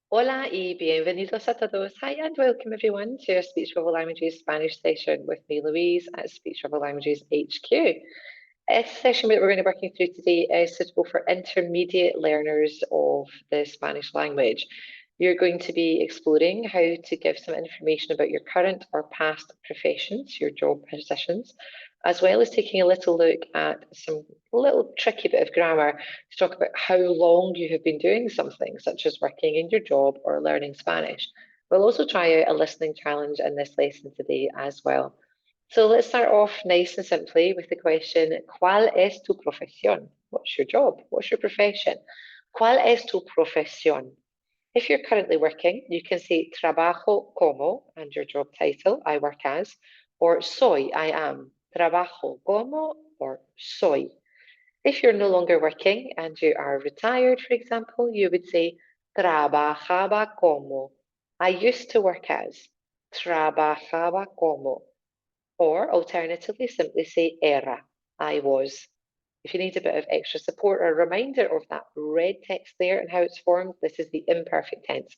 Hola y bienvenidos a todos. Hi and welcome everyone to our Speech Bubble Languages Spanish session with me, Louise, at Speech Bubble Languages HQ. This session that we're going to be working through today is suitable for intermediate learners of the Spanish language. You're going to be exploring how to give some information about your current or past professions, your job positions, as well as taking a little look at some little tricky bit of grammar to talk about how long you have been doing something, such as working in your job or learning Spanish. We'll also try out a listening challenge in this lesson today as well. So let's start off nice and simply with the question, ¿Cuál es tu profesión? What's your job? What's your profession? ¿Cuál es tu profesión? If you're currently working, you can say trabajo como and your job title, I work as, or soy, I am. Trabajo como or soy. If you're no longer working and you are retired, for example, you would say trabajaba como. I used to work as. Trabajaba como. Or alternatively, simply say era. I was. If you need a bit of extra support or a reminder of that red text there and how it's formed, this is the imperfect tense.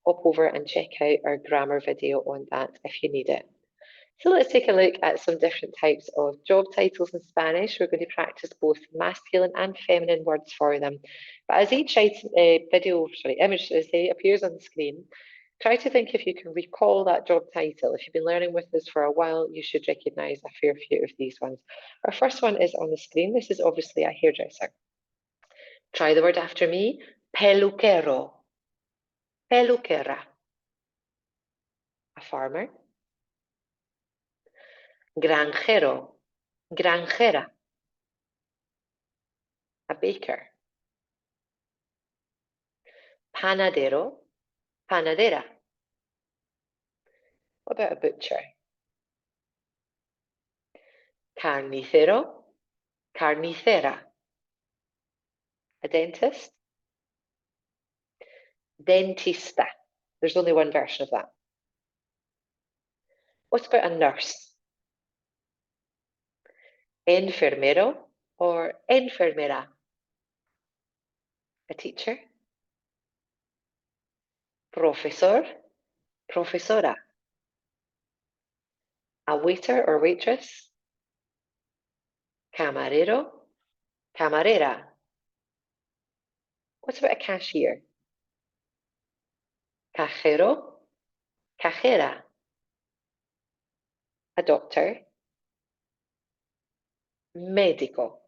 Hop over and check out our grammar video on that if you need it. So let's take a look at some different types of job titles in Spanish. We're going to practice both masculine and feminine words for them. But as each image appears on the screen, try to think if you can recall that job title. If you've been learning with us for a while, you should recognise a fair few of these ones. Our first one is on the screen. This is obviously a hairdresser. Try the word after me. Peluquero. Peluquera. A farmer. Granjero. Granjera. A baker. Panadero. Panadera. What about a butcher? Carnicero. Carnicera. A dentist. Dentista. There's only one version of that. What about a nurse? Enfermero or enfermera? A teacher. Profesor, profesora. A waiter or waitress. Camarero, camarera. What about a cashier? Cajero, cajera. A doctor. Médico,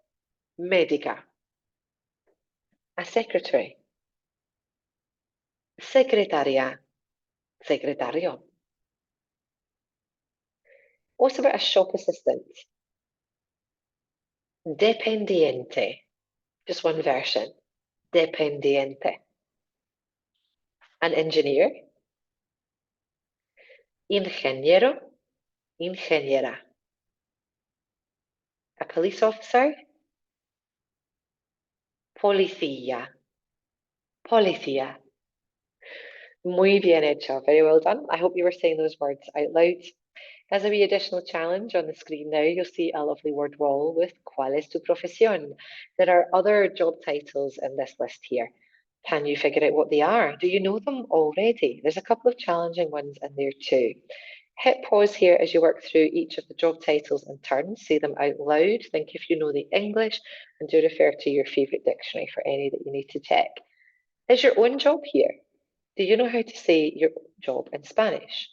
médica. A secretary. Secretaria, secretario. What about a shop assistant? Dependiente. Just one version. Dependiente. An engineer. Ingeniero, ingeniera. A police officer. Policía, policía. Muy bien hecho. Very well done. I hope you were saying those words out loud. As a wee additional challenge on the screen now, you'll see a lovely word wall with ¿Cuál es tu profesión? There are other job titles in this list here. Can you figure out what they are? Do you know them already? There's a couple of challenging ones in there too. Hit pause here as you work through each of the job titles in turn. Say them out loud. Think if you know the English and do refer to your favourite dictionary for any that you need to check. Is your own job here? Do you know how to say your job in Spanish?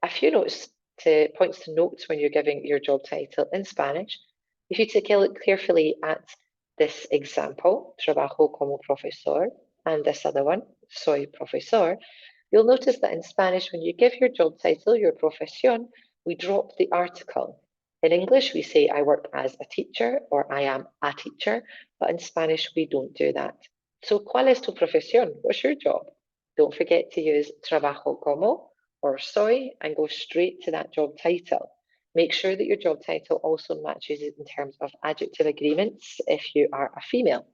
A few points to note when you're giving your job title in Spanish. If you take a look carefully at this example, trabajo como profesor, and this other one, soy profesor, you'll notice that in Spanish, when you give your job title, your profesión, we drop the article. In English, we say I work as a teacher or I am a teacher, but in Spanish, we don't do that. So, ¿cuál es tu profesión? What's your job? Don't forget to use trabajo como or soy and go straight to that job title. Make sure that your job title also matches it in terms of adjective agreements if you are a female.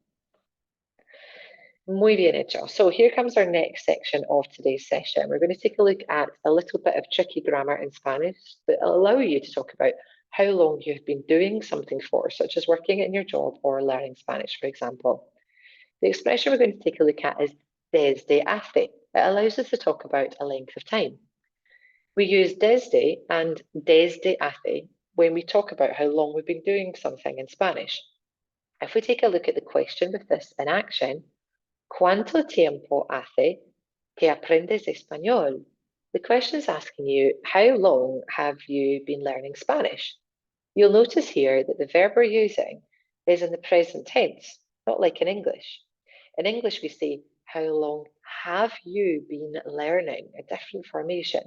Muy bien hecho. So here comes our next section of today's session. We're going to take a look at a little bit of tricky grammar in Spanish that will allow you to talk about how long you've been doing something for, such as working in your job or learning Spanish, for example. The expression we're going to take a look at is desde hace. It allows us to talk about a length of time. We use desde and desde hace when we talk about how long we've been doing something in Spanish. If we take a look at the question with this in action, ¿Cuánto tiempo hace que aprendes español? The question is asking you, how long have you been learning Spanish? You'll notice here that the verb we're using is in the present tense, not like in English. In English, we say, how long have you been learning? A different formation.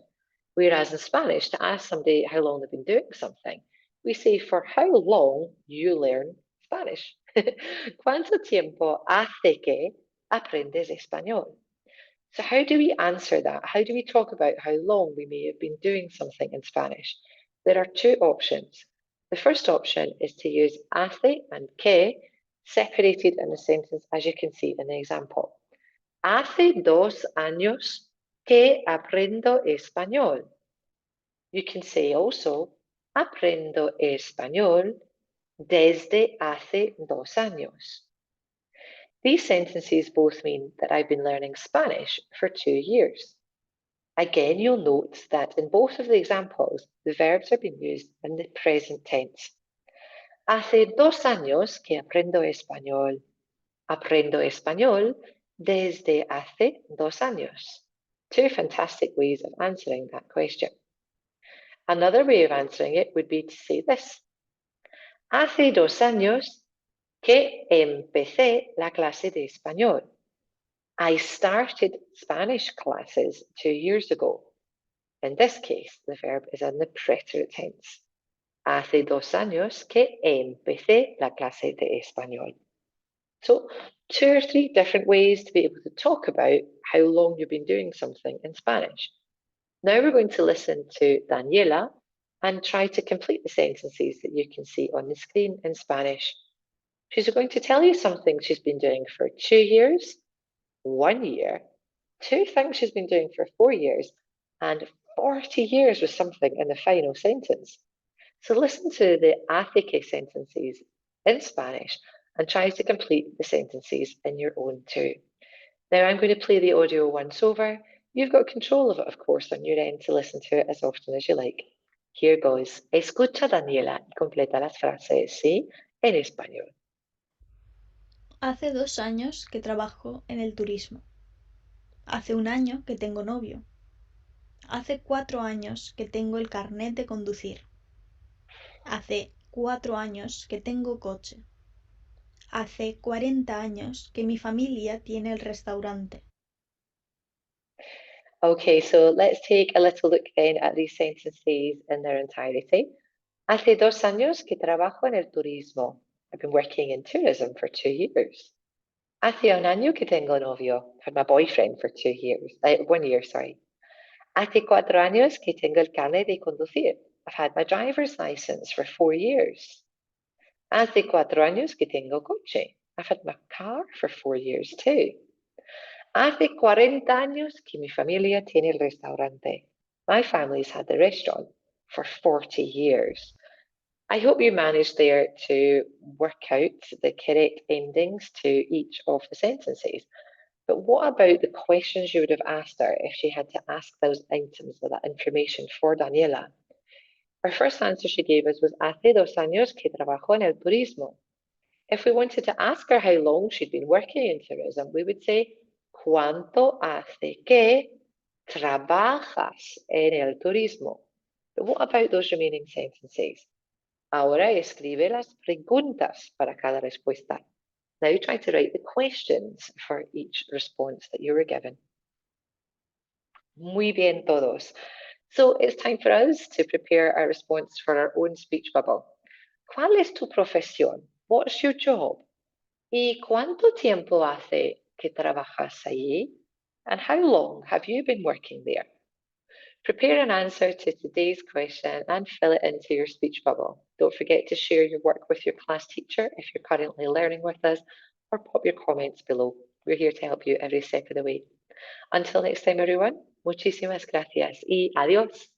Whereas in Spanish, to ask somebody how long they've been doing something, we say, for how long you learn Spanish. ¿Cuánto tiempo hace que aprendes español? So how do we answer that? How do we talk about how long we may have been doing something in Spanish? There are two options. The first option is to use hace and que separated in the sentence, as you can see in the example. Hace 2 años que aprendo español. You can say also, aprendo español desde hace 2 años. These sentences both mean that I've been learning Spanish for 2 years. Again, you'll note that in both of the examples, the verbs are being used in the present tense. Hace 2 años que aprendo español. Aprendo español desde hace 2 años. Two fantastic ways of answering that question. Another way of answering it would be to say this. Hace 2 años que empecé la clase de español. I started Spanish classes 2 years ago. In this case, the verb is in the preterite tense. Hace 2 años que empecé la clase de español. So, 2 or 3 different ways to be able to talk about how long you've been doing something in Spanish. Now we're going to listen to Daniela and try to complete the sentences that you can see on the screen in Spanish. She's going to tell you something she's been doing for 2 years, 1 year, 2 things she's been doing for 4 years, and 40 years with something in the final sentence. So listen to the hace que sentences in Spanish and try to complete the sentences in your own too. Now I'm going to play the audio once over. You've got control of it, of course, on your end to listen to it as often as you like. Here goes. Escucha, Daniela, y completa las frases, ¿sí? En español. Hace 2 años que trabajo en el turismo. Hace 1 año que tengo novio. Hace 4 años que tengo el carnet de conducir. Hace 4 años que tengo coche. Hace 40 años que mi familia tiene el restaurante. Okay, so let's take a little look then at these sentences in their entirety. Hace 2 años que trabajo en el turismo. I've been working in tourism for 2 years. Hace 1 año que tengo novio. I've had my boyfriend for 2 years. 1 year, sorry. Hace 4 años que tengo el carnet de conducir. I've had my driver's license for 4 years. Hace 4 años que tengo coche. I've had my car for 4 years too. Hace 40 años que mi familia tiene el restaurante. My family's had the restaurant for 40 years. I hope you managed there to work out the correct endings to each of the sentences. But what about the questions you would have asked her if she had to ask those items or that information for Daniela? Her first answer she gave us was hace 2 años que trabajo en el turismo. If we wanted to ask her how long she'd been working in tourism, we would say, ¿Cuánto hace que trabajas en el turismo? But what about those remaining sentences? Ahora escribe las preguntas para cada respuesta. Now try to write the questions for each response that you were given. Muy bien todos. So it's time for us to prepare our response for our own speech bubble. ¿Cuál es tu profesión? What's your job? ¿Y cuánto tiempo hace que trabajas allí? And how long have you been working there? Prepare an answer to today's question and fill it into your speech bubble. Don't forget to share your work with your class teacher if you're currently learning with us, or pop your comments below. We're here to help you every step of the way. Until next time, everyone, muchísimas gracias y adiós.